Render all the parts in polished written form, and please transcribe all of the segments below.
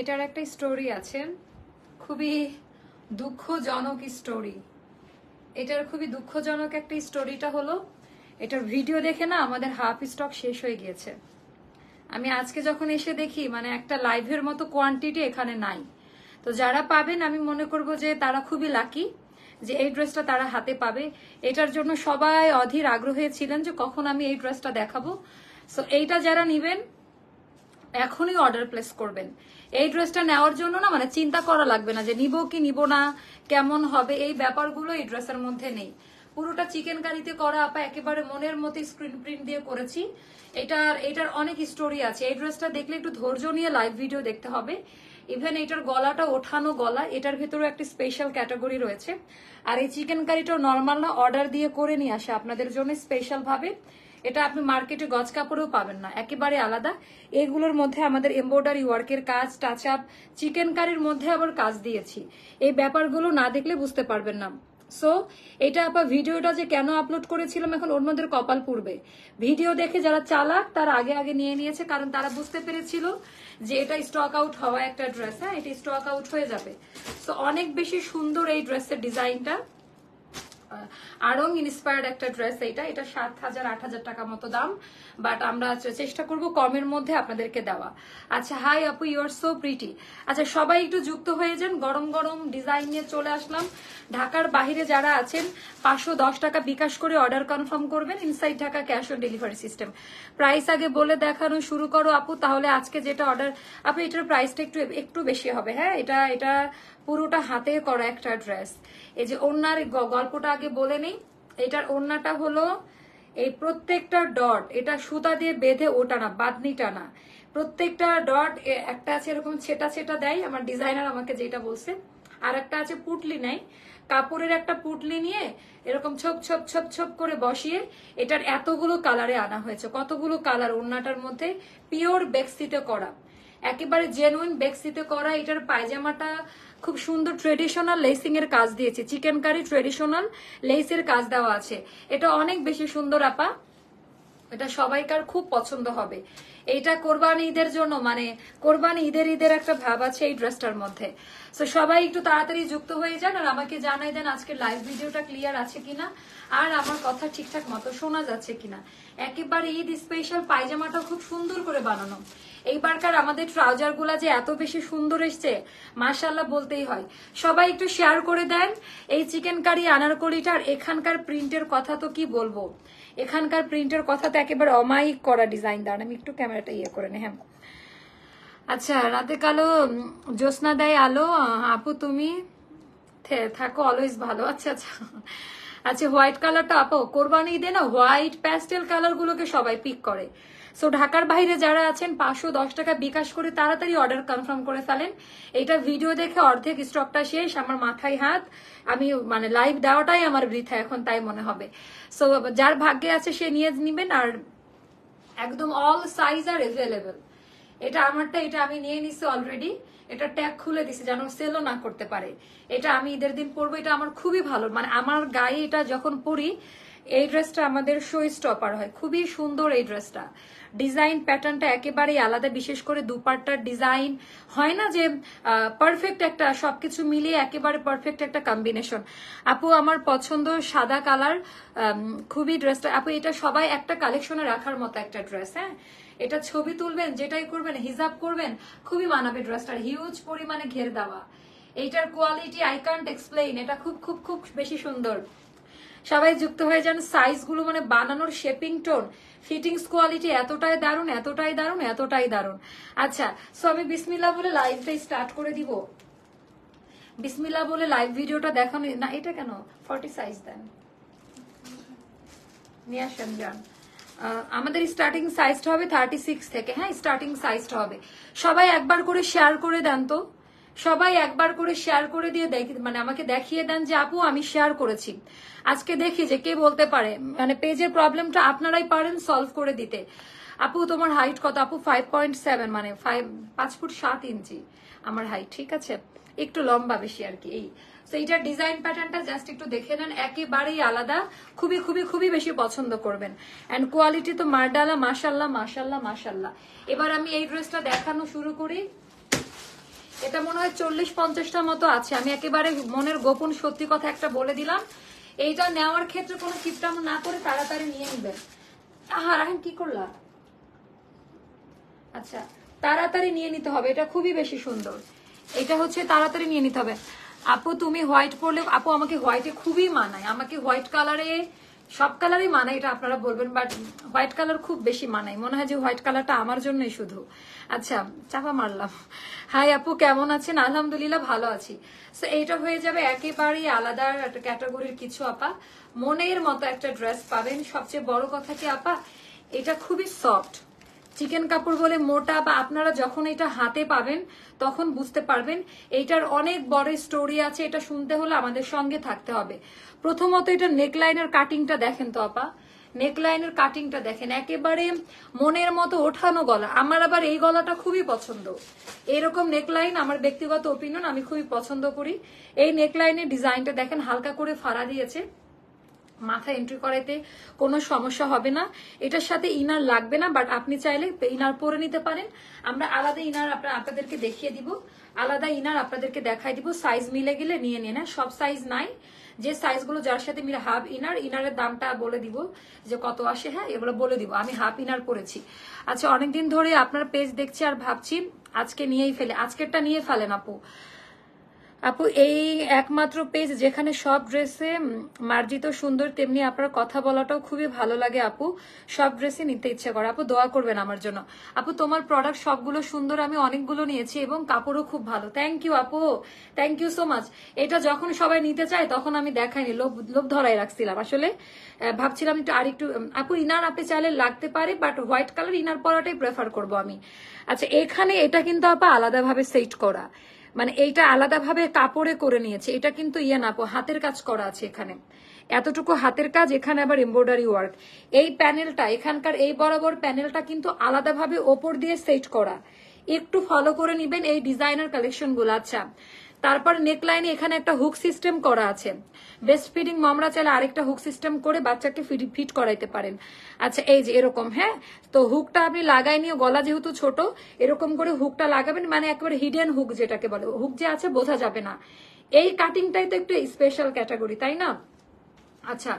এটার একটা স্টোরি আছে, খুবই দুঃখজনক স্টোরি। এটার খুবই দুঃখজনক একটা স্টোরিটা হলো, এটার ভিডিও দেখে না আমাদের হাফ স্টক শেষ হয়ে গিয়েছে। আমি আজকে যখন এসে দেখি মানে একটা লাইভের মতো কোয়ান্টিটি এখানে নাই। তো যারা পাবেন আমি মনে করব যে তারা খুবই লাকি যে এই ড্রেসটা তারা হাতে পাবে। এটার জন্য সবাই অধীর আগ্রহে ছিলেন যে কখন আমি এই ড্রেসটা দেখাবো। সো এইটা যারা নিবেন এখনই অর্ডার প্লেস করবেন। এই ড্রেসটা নেওয়ার জন্য না মানে চিন্তা করা লাগবে না যে নিব কি নিব না, কেমন হবে, এই ব্যাপারগুলো এই ড্রেসের মধ্যে নেই। পুরোটা চিকেন কারিতে করা আপা, একেবারে মনের মতো স্ক্রিন প্রিন্ট দিয়ে করেছি। এটার অনেক স্টোরি আছে। এই ড্রেসটা দেখলে একটু ধৈর্য নিয়ে লাইভ ভিডিও দেখতে হবে। ইভেন এটার গলাটা ওঠানো গলা, এটার ভেতরে একটা স্পেশাল ক্যাটাগরি রয়েছে। আর এই চিকেন কারিটা নর্মাল না, অর্ডার দিয়ে করে নিয়ে আসে আপনাদের জন্য স্পেশাল ভাবে। এটা আপনি মার্কেটে গজ কাপড়েও পাবেন না, একেবারে আলাদা। এগুলোর মধ্যে আমাদের এমব্রয়ডারি ওয়ার্কের কাজ, টাচ আপ, চিকেন কারির মধ্যে আবার কাজ দিয়েছি। এই ব্যাপারগুলো না দেখলে বুঝতে পারবেন না। সো এটা আপা ভিডিওটা যে কেন আপলোড করেছিলাম এখন অন্যদের কপাল পুড়বে। ভিডিও দেখে যারা চালাক তারা আগে আগে নিয়ে নিয়েছে, কারণ তারা বুঝতে পেরেছিল যে এটা স্টক আউট হওয়া একটা ড্রেস। হ্যাঁ, এটা স্টক আউট হয়ে যাবে। সো অনেক বেশি সুন্দর এই ড্রেসের ডিজাইনটা, আরং ইন্সপায়ার্ড একটা ড্রেস। এটা 7,000-8,000 টাকা মতো দাম, বাট আমরা চেষ্টা করব কমের মধ্যে আপনাদেরকে দেওয়া। আচ্ছা, হাই আপু, ইউ আর সো প্রিটি। আচ্ছা, সবাই একটু যুক্ত হয়ে যান, গরম গরম ডিজাইন নিয়ে চলে আসলাম। ঢাকার বাইরে যারা আছেন 510 টাকা বিকাশ করে অর্ডার কনফার্ম করবেন। Inside Dhaka cash on delivery system. Price আগে বলে দেখানো শুরু করো আপু, তাহলে আজকে যেটা অর্ডার আপু এটার প্রাইসটা একটু বেশি হবে। হ্যাঁ, এটা পুরোটা হাতে করা একটা ড্রেস। এই যে ওড়নার গল্পটা আগে বলে নেই। এটার ওড়নাটা হলো এই প্রত্যেকটা ডট, এটা সুতা দিয়ে বেঁধে ওটা না, বাঁধনিটা না, প্রত্যেকটা ডট একটা আছে এরকম ছেটা ছেটা দেয় আমার ডিজাইনার আমাকে যেটা বলছে। আর একটা আছে পুটলি নাই, কাপড়ের একটা পুটলি নিয়ে এরকম ছোপ ছোপ ছোপ ছোপ করে বসিয়ে এটার এতগুলো কালারে আনা হয়েছে। কতগুলো কালার ওড়নাটার মধ্যে, পিওর বেক্সিতে করা, একেবারে জেনুইন বেক্সিতে করা। এটার পায়জামাটা খুব সুন্দর ট্রেডিশনাল লেসিং এর কাজ দিয়েছে, চিকেন কারি ট্রেডিশনাল লেসের কাজ দেওয়া আছে। এটা অনেক বেশি সুন্দর আপা, এটা সবাইকার খুব পছন্দ হবে। এইটা কোরবানি ঈদের জন্য, মানে কোরবানি ঈদের একটা ভাব আছে এই ড্রেসটার মধ্যে। তো সবাই একটু তাড়াতাড়ি যুক্ত হয়ে যান আর আমাকে জানাই দেন আজকে লাইভ ভিডিওটা ক্লিয়ার আছে কিনা, আর আমার কথা ঠিকঠাক মতো শোনা যাচ্ছে কিনা। একেবারে ঈদ স্পেশাল পায়জামাটা খুব সুন্দর করে বানানো। এইবারকার আমাদের ট্রাউজার গুলা যে এত বেশি সুন্দর এসছে, মাশাআল্লাহ বলতেই হয়। সবাই একটু শেয়ার করে দেন এই চিকেন কারি আনারকলিটার। এখানকার প্রিন্টের কথা তো কি বলবো, এখানকার প্রিন্টের কথা তো একেবারে অমায়িক করা ডিজাইন। দাঁড়ান আমি একটু ক্যামেরাটা করে নে। হ্যাঁ, আচ্ছা, রাতে কালো জ্যোৎস্না দেয় আলো, আপু তুমি থাকো অলওয়েজ ভালো। আচ্ছা আচ্ছা আচ্ছা, হোয়াইট কালারটা আপু কোরবানি ঈদে না হোয়াইট প্যাস্টেল কালার গুলোকে সবাই পিক করে। সো ঢাকার বাইরে যারা আছেন 510 টাকা বিকাশ করে তাড়াতাড়ি অর্ডার কনফার্ম করে ফেলেন। এইটা ভিডিও দেখে অর্ধেক স্টকটা শেষ, আমার মাথায় হাত, আমি মানে লাইভ দেওয়াটাই আমার বৃথা এখন তাই মনে হবে। সো যার ভাগ্যে আছে সে নিয়ে নিবেন, আর একদম অল সাইজ আর এভেলেবেল। এটা আমারটা, এটা আমি নিয়ে নিছি অলরেডি। এটা ট্যাগ খুলে দিছি যেন সেলও না করতে পারে। এটা আমি ঈদের দিন পরবো, এটা আমার খুবই ভালো, মানে আমার গায়ে এটা যখন পরি এই ড্রেসটা আমাদের শো স্টপার হয়। খুবই সুন্দর এই ড্রেসটা, ডিজাইন প্যাটার্নটা একেবারেই আলাদা। বিশেষ করে দুপাট্টার ডিজাইন হয় না যে পারফেক্ট একটা, সবকিছু মিলিয়ে একেবারে পারফেক্ট একটা কম্বিনেশন। আপু আমার পছন্দ সাদা কালার, খুবই ড্রেসটা আপু এটা সবাই একটা কালেকশনে রাখার মতো একটা ড্রেস। হ্যাঁ, এটা ছবি তুলবেন, যেটাই করবেন, হিজাব করবেন, খুবই মানাবে ড্রেসটার। হিউজ পরিমাণে ঘের দেওয়া, এইটার কোয়ালিটি আই কান্ট এক্সপ্লেইন। এটা খুব খুব খুব বেশি সুন্দর। সবাই যুক্ত হয়ে যান। সাইজ গুলো মানে বানানোর শেপিং টোন, ফিটিংস কোয়ালিটি এতটাই দারুণ, এতটাই দারুণ, এতটাই দারুণ। আচ্ছা, সো আমি বিসমিল্লাহ বলে লাইভটা স্টার্ট করে দিব। বিসমিল্লাহ বলে লাইভ ভিডিওটা দেখানো না। এটা কেন 40 সাইজ দেন, নিয়ে আসেন যান। আমাদের স্টার্টিং সাইজটা হবে 36 থেকে। হ্যাঁ, স্টার্টিং সাইজটা হবে। সবাই একবার করে শেয়ার করে দেন তো, সবাই একবার করে শেয়ার করে দিয়ে মানে আমাকে দেখিয়ে দেন যে আপু আমি শেয়ার করেছি। আজকে দেখি যে কে বলতে পারে, মানে পেজের প্রবলেমটা আপনারাই পারেন সলভ করে দিতে। আপু তোমার হাইট কত? আপু 5.7, মানে 5 ফুট 7 ইঞ্চি আমার হাইট। ঠিক আছে, একটু লম্বা বেশি আর কি। এই তো এইটার ডিজাইন প্যাটার্নটা জাস্ট একটু দেখে নেন, একেবারেই আলাদা, খুবই খুবই খুবই বেশি পছন্দ করবেন। এন্ড কোয়ালিটি তো মার্ডালা, মাশাল্লাহ মাশাল্লাহ মাশাল্লাহ। এবার আমি এই ড্রেসটা দেখানো শুরু করি। এটা মনে হয় 40-50টা মতো আছে। আমি একেবারে মনের গোপন সত্যি কথা একটা বলে দিলাম, এইটা নেওয়ার ক্ষেত্রে কোনো কিপটাম না করে তাড়াতাড়ি নিয়ে নিবেন। রাহেন কি করলা? আচ্ছা, তাড়াতাড়ি নিয়ে নিতে হবে, এটা খুবই বেশি সুন্দর। এটা হচ্ছে তাড়াতাড়ি নিয়ে নিতে হবে। আপু তুমি হোয়াইট পরলে, আপু আমাকে হোয়াইটে খুবই মানায়, আমাকে হোয়াইট কালারে, সব কালারই মানায় এটা আপনারা বলবেন, বাট হোয়াইট কালার খুব বেশি মানায়, মনে হয় যে হোয়াইট কালারটা আমার জন্যই শুধু। আচ্ছা, চাপা মারলাম। হাই আপু, কেমন আছেন? আলহামদুলিল্লাহ ভালো আছি। সো এইটা হয়ে যাবে একেবারেই আলাদা একটা ক্যাটাগরির কিছু আপা, মনের মতো একটা ড্রেস পাবেন। সবচেয়ে বড় কথা কি আপা, এটা খুবই সফট চিকেন কাপড় বলে মোটা, বা আপনারা যখন এটা হাতে পাবেন তখন বুঝতে পারবেন এইটার অনেক বড় স্টোরি আছে। এটা শুনতে হলে আমাদের সঙ্গে থাকতে হবে। প্রথমত এটা নেকলাইনের কাটিংটা দেখেন তো আপা, নেকলাইনের কাটিংটা দেখেন, একেবারে মনের মতো ওঠানো গলা। আমার আবার এই গলাটা খুবই পছন্দ, এরকম নেকলাইন আমার ব্যক্তিগত ওপিনিয়ন, আমি খুবই পছন্দ করি। এই নেকলাইনের ডিজাইনটা দেখেন, হালকা করে ফাড়া দিয়েছে, মাথা এন্ট্রি করাইতে কোনো সমস্যা হবে না। এটার সাথে ইনার লাগবে না, বাট আপনি চাইলে ইনার পরে নিতে পারেন। আমরা আলাদা ইনার আপনাদেরকে দেখিয়ে দিব, আলাদা ইনার আপনাদেরকে দেখাই দিব। সাইজ মিলে গেলে নিয়ে নিন, সব সাইজ নাই, যে সাইজগুলো যার সাথে মিলে হাফ ইনার, ইনারের দামটা বলে দিব যে কত আসে, হ্যাঁ এগুলো বলে দিব। আমি হাফ ইনার পরেছি। আচ্ছা, অনেকদিন ধরে আপনার পেজ দেখছি আর ভাবছি আজকে নিয়েই ফেলে, আজকেরটা নিয়ে ফেলেন আপু। আপু এই একমাত্র পেজ যেখানে সব ড্রেসে মার্জিত সুন্দর, তেমনি আপনার কথা বলাটাও খুবই ভালো লাগে আপু, সব ড্রেসে নিতে ইচ্ছে করে। আপু দোয়া করবেন আমার জন্য। আপু তোমার প্রোডাক্ট সবগুলো সুন্দর, আমি অনেকগুলো নিয়েছি এবং কাপড়ও খুব ভালো। থ্যাংক ইউ আপু, থ্যাংক ইউ সো মাচ। এটা যখন সবাই নিতে চায় তখন আমি দেখাইনি, লোভ ধরাই রাখছিলাম আসলে, ভাবছিলাম একটু আরেকটু। আপু ইনার আপনি চাইলে লাগতে পারে, বাট হোয়াইট কালার ইনার পরাটাই প্রেফার করব আমি। আচ্ছা, এখানে এটা কিন্তু আপা আলাদাভাবে সেট করা, মানে এইটা আলাদাভাবে কাপড়ে করে নিয়েছে, এটা কিন্তু ইয়ে না, হাতের কাজ করা আছে এখানে, এতটুকু হাতের কাজ, এখানে আবার এমব্রয়ডারি ওয়ার্ক। এই প্যানেলটা, এখানকার এই বরাবর প্যানেলটা কিন্তু আলাদাভাবে ওপর দিয়ে সেট করা, একটু ফলো করে নিবেন এই ডিজাইনার কালেকশন গুলো। আচ্ছা, তারপর নেকলাইনে এখানে একটা হুক সিস্টেম করা আছে, বেস্ট ফিডিং মমরা চাইলে আরেকটা হুক সিস্টেম করে বাচ্চাকে ফিট করাইতে পারেন। আচ্ছা, এই যে এরকম, হ্যাঁ, তো হুকটা আপনি লাগাই নিয়ে, গলা যেহেতু ছোট এরকম করে হুকটা লাগাবেন, মানে একেবারে হিডেন হুক যেটাকে বলে, হুক যে আছে বোঝা যাবে না। এই কাটিংটাই তো একটু স্পেশাল ক্যাটাগরি, তাই না? আচ্ছা,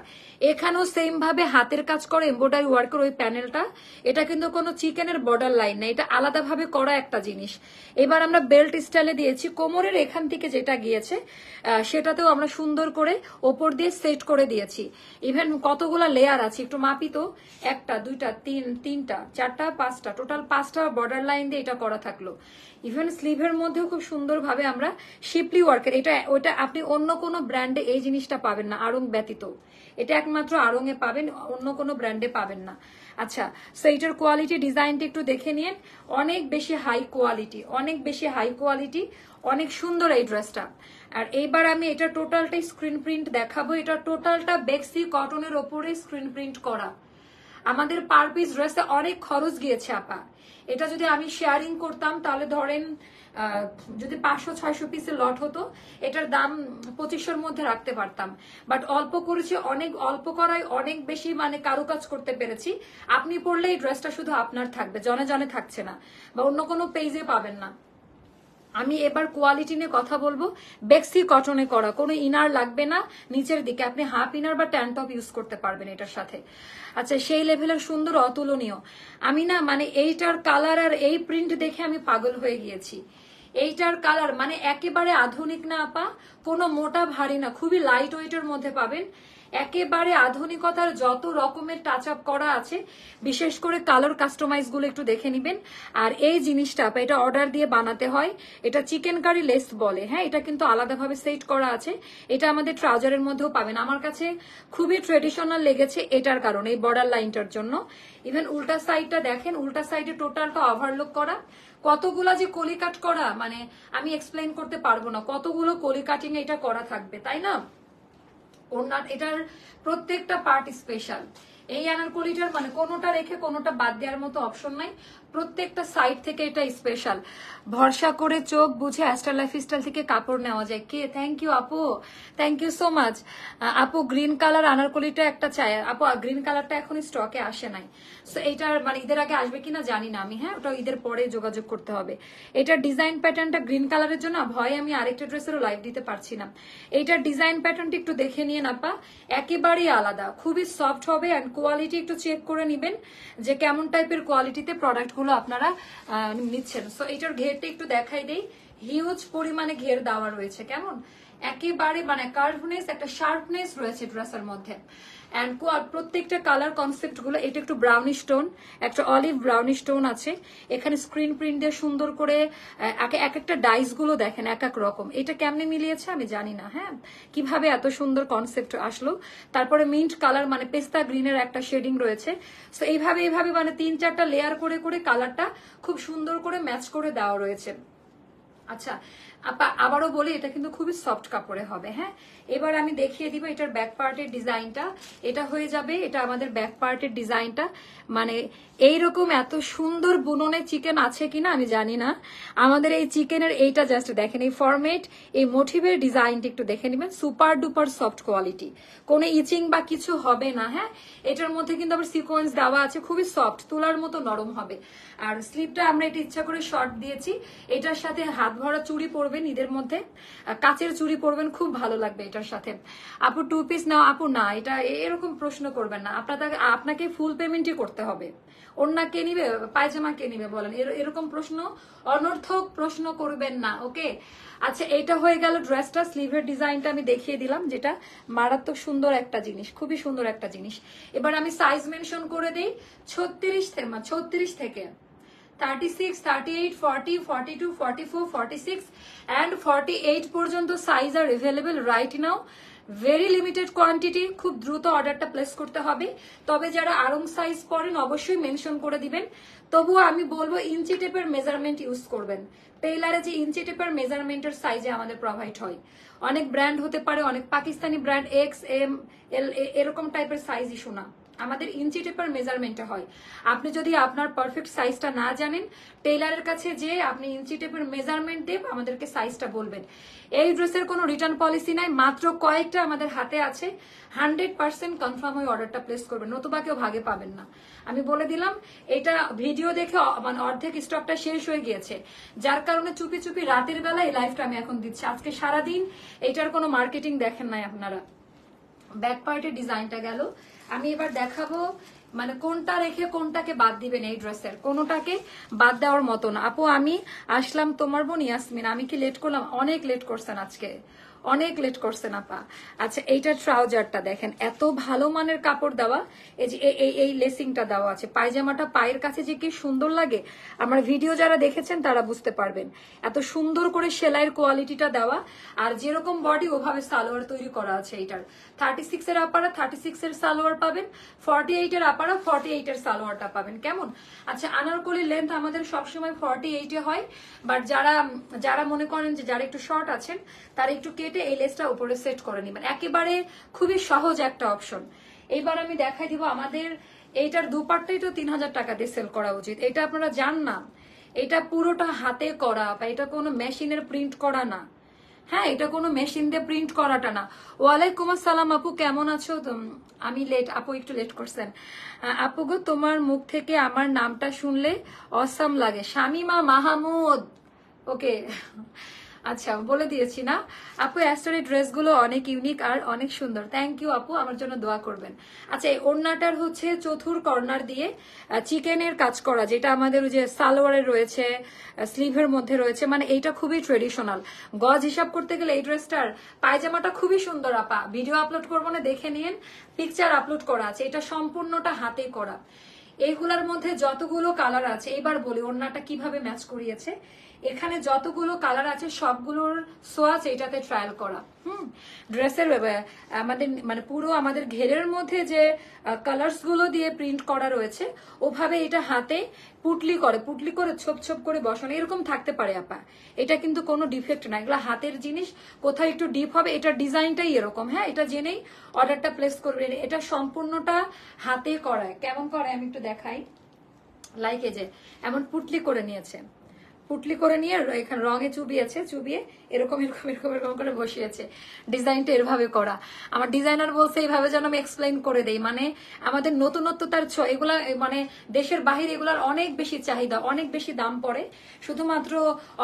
এখানেও সেম ভাবে হাতের কাজ করে এমব্রয়ডারি ওয়ার্কের ওই প্যানেলটা, এটা কিন্তু কোনো চিকেনের বর্ডার লাইন না, এটা আলাদাভাবে করা একটা জিনিস। এবার আমরা বেল্ট স্টাইলে দিয়েছি, কোমরের এখান থেকে যেটা গিয়েছে সেটাতেও আমরা সুন্দর করে ওপর দিয়ে সেট করে দিয়েছি। ইভেন কতগুলা লেয়ার আছে একটু মাপি তো, 1টা 2টা 3টা 4টা 5টা, টোটাল 5টা বর্ডার লাইন দিয়ে এটা করা থাকলো। ইভেন স্লিভের মধ্যেও খুব সুন্দরভাবে আমরা শিপলি ওয়ার্কের, ওটা আপনি অন্য কোনো ব্র্যান্ডে এই জিনিসটা পাবেন না, আড়ং ব্যতীত, এটা একমাত্র আড়ং এ পাবেন, অন্য কোনো ব্র্যান্ডে পাবেন না। আচ্ছা, সো এইটার কোয়ালিটি ডিজাইনটা একটু দেখে নিন, অনেক বেশি হাই কোয়ালিটি, অনেক বেশি হাই কোয়ালিটি, অনেক সুন্দর এই ড্রেসটা। আর এইবার আমি এটা টোটালটাই স্ক্রিন প্রিন্ট দেখাবো, এটা টোটালটা বেক্সি কটনের ওপরে স্ক্রিন প্রিন্ট করা। আমাদের পার পিস ড্রেসে অনেক খরচ গিয়েছে আপা, এটা যদি আমি শেয়ারিং করতাম তাহলে ধরেন যদি 500-600 পিসের লট হতো, এটার দাম 2500-র মধ্যে রাখতে পারতাম, বাট অল্প করেছি, অনেক অল্প করায় অনেক বেশি মানে কারুকাজ করতে পেরেছি। আপনি পড়লে এই ড্রেসটা শুধু আপনার থাকবে, জনে জনে থাকছে না, বা অন্য কোনো পেজে পাবেন না। আমি এবার কোয়ালিটি নিয়ে কথা বলবো, বেক্সি কটনে করা, কোনো ইনার লাগবে না নিচের দিকে, আপনি হাফ ইনার বা ট্যান টপ ইউজ করতে পারবেন এটার সাথে। আচ্ছা, সেই লেভেলের সুন্দর, অতুলনীয়। আমি না মানে এইটার কালার আর এই প্রিন্ট দেখে আমি পাগল হয়ে গিয়েছি। এইটার কালার মানে একেবারে আধুনিক না আপা, কোনো মোটা ভারী না, খুবই লাইট ওয়েটের মধ্যে পাবেন, একেবারে আধুনিকতার যত রকমের টাচ আপ করা আছে, বিশেষ করে কালার কাস্টমাইজ গুলো একটু দেখে নিবেন। আর এই জিনিসটা এটা অর্ডার দিয়ে বানাতে হয়, এটা চিকেন কারি লেস বলে, হ্যাঁ, এটা কিন্তু আলাদাভাবে সেট করা আছে, এটা আমাদের ট্রাউজারের মধ্যেও পাবেন। আমার কাছে খুবই ট্রেডিশনাল লেগেছে এটার কারণে, এই বর্ডার লাইনটার জন্য। ইভেন উল্টা সাইডটা দেখেন, উল্টা সাইডে টোটালটা ওভারলুক করা, কতগুলা যে কলি কাট করা, মানে আমি এক্সপ্লেন করতে পারবো না, কতগুলো কলি কাটিং এটা করা থাকবে, তাই না? এটার প্রত্যেকটা পার্ট স্পেশাল। এই আনারকলিটার মানে কোনোটা রেখে কোনোটা বাদ দেওয়ার মতো অপশন নাই, প্রত্যেকটা সাইড থেকে এটা স্পেশাল। ভরসা করে চোখ বুঝে অ্যাস্টার লাইফস্টাইল থেকে কাপড় নেওয়া যায়। কে? থ্যাংক ইউ আপু, থ্যাংক ইউ সো মাচ। আপু গ্রিন কালার আনারকলিটা একটা চাই আপু, গ্রিন কালারটা এখন স্টকে আসে নাই, সো এইটার মানে ঈদের আগে আসবে কিনা জানি না আমি, হ্যাঁ ওটা ঈদের পরে যোগাযোগ করতে হবে। এটার ডিজাইন প্যাটার্নটা গ্রিন কালারের জন্য ভয় আমি আরেকটা ড্রেসেরও লাইভ দিতে পারছি না। এইটার ডিজাইন প্যাটার্নটা একটু দেখে নিয়ে আপা, একেবারেই আলাদা, খুবই সফট হবে অ্যান্ড কোয়ালিটি একটু চেক করে নিবেন যে কেমন টাইপের কোয়ালিটিতে প্রোডাক্টগুলো আপনারা নিচ্ছেন। সো এইটার ঘেরটা একটু দেখাই দেই, হিউজ পরিমাণে ঘের দেওয়া রয়েছে, কেমন একেবারে মানে কার্ভনেস, একটা শার্পনেস রয়েছে ড্রেসের মধ্যে। অ্যান্ড প্রত্যেকটা কালার কনসেপ্ট গুলো, এটা একটু ব্রাউনিশ টোন, একটা অলিভ ব্রাউনিশ টোন আছে, এখানে স্ক্রিন প্রিন্ট দিয়ে সুন্দর করে এক একটা ডাইস গুলো দেখেন এক এক রকম। এটা কেমনে মিলিয়েছে আমি জানি না, হ্যাঁ কিভাবে এত সুন্দর কনসেপ্ট আসলো। তারপরে মিন্ট কালার মানে পেস্তা গ্রিনের একটা শেডিং রয়েছে। সো এইভাবে মানে 3-4টা লেয়ার করে করে কালারটা খুব সুন্দর করে ম্যাচ করে দেওয়া রয়েছে। আচ্ছা আপা আবারও বলি, এটা কিন্তু খুবই সফট কাপড়ে হবে। হ্যাঁ এবার আমি দেখিয়ে দিব এটার ব্যাক পার্টের ডিজাইনটা। এটা হয়ে যাবে, এটা আমাদের ব্যাক পার্টের ডিজাইনটা, মানে এইরকম এত সুন্দর বুননে চিকেন আছে কিনা আমি জানি না। আমাদের এই চিকেনের এইটা জাস্ট দেখেন, এই ফরমেট, এই মোটিভের ডিজাইনটা একটু দেখে নেবেন, সুপার ডুপার সফট কোয়ালিটি, কোনো ইচিং বা কিছু হবে না। হ্যাঁ এটার মধ্যে কিন্তু আবার সিকোয়েন্স দেওয়া আছে, খুবই সফট, তুলার মতো নরম হবে। আর স্লিপটা আমরা এটা ইচ্ছা করে শর্ট দিয়েছি। এটার সাথে হাত ভরা চুড়ি পরবেন ঈদের মধ্যে, কাচের চুড়ি পরবেন, খুব ভালো লাগবে এটার সাথে। আপু 2 পিস নাও, আপু না এটা এরকম প্রশ্ন করবেন না, আপনাকে ফুল পেমেন্টই করতে হবে। ওড়না কে নিবে, পায়জামা কে নিবে বলেন, এরকম প্রশ্ন, অনর্থক প্রশ্ন করবেন না, ওকে। আচ্ছা এটা হয়ে গেল ড্রেসটা, স্লিভের ডিজাইনটা আমি দেখিয়ে দিলাম, যেটা মারাত্মক সুন্দর একটা জিনিস, খুবই সুন্দর একটা জিনিস। এবার আমি সাইজ মেনশন করে দিই, 36 থেকে 36, 38, 40, 42, 44, 46 and 48 পর্যন্ত সাইজ আর available right now. Very limited quantity, খুব দ্রুত অর্ডারটা প্লেস করতে হবে। তবে যারা আরং সাইজ পড়েন অবশ্যই মেনশন করে দিবেন। তবুও আমি বলবো ইঞ্চি টেপের মেজারমেন্ট ইউজ করবেন। টেইলারে যে ইঞ্চি টেপের মেজারমেন্টের সাইজে আমাদের প্রোভাইড হয়, অনেক ব্র্যান্ড হতে পারে, অনেক Pakistani brand X M L এরকম টাইপের সাইজ ইস্যু না, আমাদের ইঞ্চি টেপের মেজারমেন্টে হয়। আপনি যদি আপনার পারফেক্ট সাইজটা না জানেন, টেইলারের কাছে যে আপনি ইঞ্চি টেপের মেজারমেন্ট দিয়ে আমাদেরকে সাইজটা বলবেন। এই ড্রেসের কোনো রিটার্ন পলিসি নাই, মাত্র কয়েকটা আমাদের হাতে আছে, 100% কনফার্ম হয়ে অর্ডারটা প্লেস করবেন, নতুবা কেউ ভাগে পাবেন না। আমি বলে দিলাম, এটা ভিডিও দেখে মানে অর্ধেক স্টকটা শেষ হয়ে গিয়েছে, যার কারণে চুপি চুপি রাতের বেলা এই লাইভটা আমি এখন দিচ্ছি। আজকে সারাদিন এটার কোনো মার্কেটিং দেখেন নাই আপনারা। ব্যাক পার্টের ডিজাইনটা গেল, আমি এবার দেখাবো মানে কোনটা রেখে কোনটাকে বাদ দিবেন। এই ড্রেসের কোনোটাকে বাদ দেওয়ার মতো না। আপু আমি আসলাম, তোমার বোন ইয়াসমিন। আমি কি লেট করলাম? অনেক লেট করছেন আজকে, অনেক লেট করছেন আপা। আচ্ছা এইটা ট্রাউজারটা দেখেন, এত ভালো মানের কাপড় দেওয়া, এই যে এই লেসিংটা দেওয়া আছে, পায়জামাটা পায়ের কাছে যে কি সুন্দর লাগে, আমার ভিডিও যারা দেখেছেন তারা বুঝতে পারবেন। এত সুন্দর করে সেলাইয়ের কোয়ালিটিটা দেওয়া, আর যেরকম বডি ওভাবে সালোয়ার তৈরি করা আছে। এইটার 36 এর আপারা 36 এর সালোয়ার পাবেন, 48 এর আপারা 48 এর সালোয়ারটা পাবেন, কেমন। আচ্ছা আনারকলির লেন্থ আমাদের সবসময় 48 এ হয়, বাট যারা মনে করেন যে যারা একটু শর্ট আছেন তারা একটু কেটে এই লেসটা উপরে সেট করে নেবেন, একেবারে খুবই সহজ একটা অপশন। এইবার আমি দেখাই দিব আমাদের এইটার দুপাট্টাই তো 3000 টাকা দিয়ে সেল করা উচিত। এটা আপনারা জান না, এটা পুরোটা হাতে করা, বা এটা কোনো মেশিনের প্রিন্ট করা না। হ্যাঁ এটা কোনো মেশিন দিয়ে প্রিন্ট করাটা না। ওয়ালাইকুম আসসালাম আপু, কেমন আছো? আমি লেট, আপু একটু লেট করছেন। আপু গো তোমার মুখ থেকে আমার নামটা শুনলে অসাম লাগে, শামিমা মাহমুদ। ওকে আচ্ছা বলে দিয়েছি না আপু। অ্যাস্টারের ড্রেসগুলো অনেক ইউনিক আর অনেক সুন্দর, থ্যাংক ইউ আপু, আমার জন্য দোয়া করবেন। আচ্ছা এই ওড়নাটার হচ্ছে চতুর কর্নার দিয়ে চিকেনের কাজ করা, যেটা আমাদের ওই যে সালোয়ারের রয়েছে, স্লিভের মধ্যে রয়েছে, মানে এইটা খুবই ট্রেডিশনাল। গজ হিসাব করতে গেলে এই ড্রেসটার পায়জামাটা খুবই সুন্দর আপা, ভিডিও আপলোড করবো না, দেখে নিন, পিকচার আপলোড করা আছে। এটা সম্পূর্ণটা হাতে করা। এইগুলার মধ্যে যতগুলো কালার আছে, এবার বলি ওড়নাটা কিভাবে ম্যাচ করিয়েছে। এখানে যতগুলো কালার আছে সবগুলোর সোয়াচ এটাতে ট্রায়াল করা। ড্রেসের আমাদের মানে পুরো আমাদের ঘেরের মধ্যে যে কালার্স গুলো দিয়ে প্রিন্ট করা রয়েছে, ওভাবে এটা হাতে পুটলি করে ছোপ ছোপ করে বসানো, এরকম থাকতে পারে আপা। এটা কিন্তু কোনো ডিফেক্ট না, এগুলো হাতের জিনিস, কোথাও একটু ডিপ হবে, এটার ডিজাইনটাই এরকম। হ্যাঁ এটা জেনেই অর্ডারটা প্লেস করবেন। এটা সম্পূর্ণটা হাতে করায়, কেমন করায় আমি একটু দেখাই। লাইক এই যে এমন পুটলি করে নিয়েছে, পুটলি করে নিয়ে এখানে রঙে চুবিয়েছে, চুবিয়ে এরকম এরকম এরকম এরকম করে বসিয়েছে। ডিজাইনটা এভাবে করা। আমার ডিজাইনার বলছে এইভাবে যেন আমি এক্সপ্লেইন করে দেই, মানে আমাদের নতুনত্বতার এগুলা মানে দেশের বাহিরে এগুলার অনেক বেশি চাহিদা, অনেক বেশি দাম পড়ে, শুধুমাত্র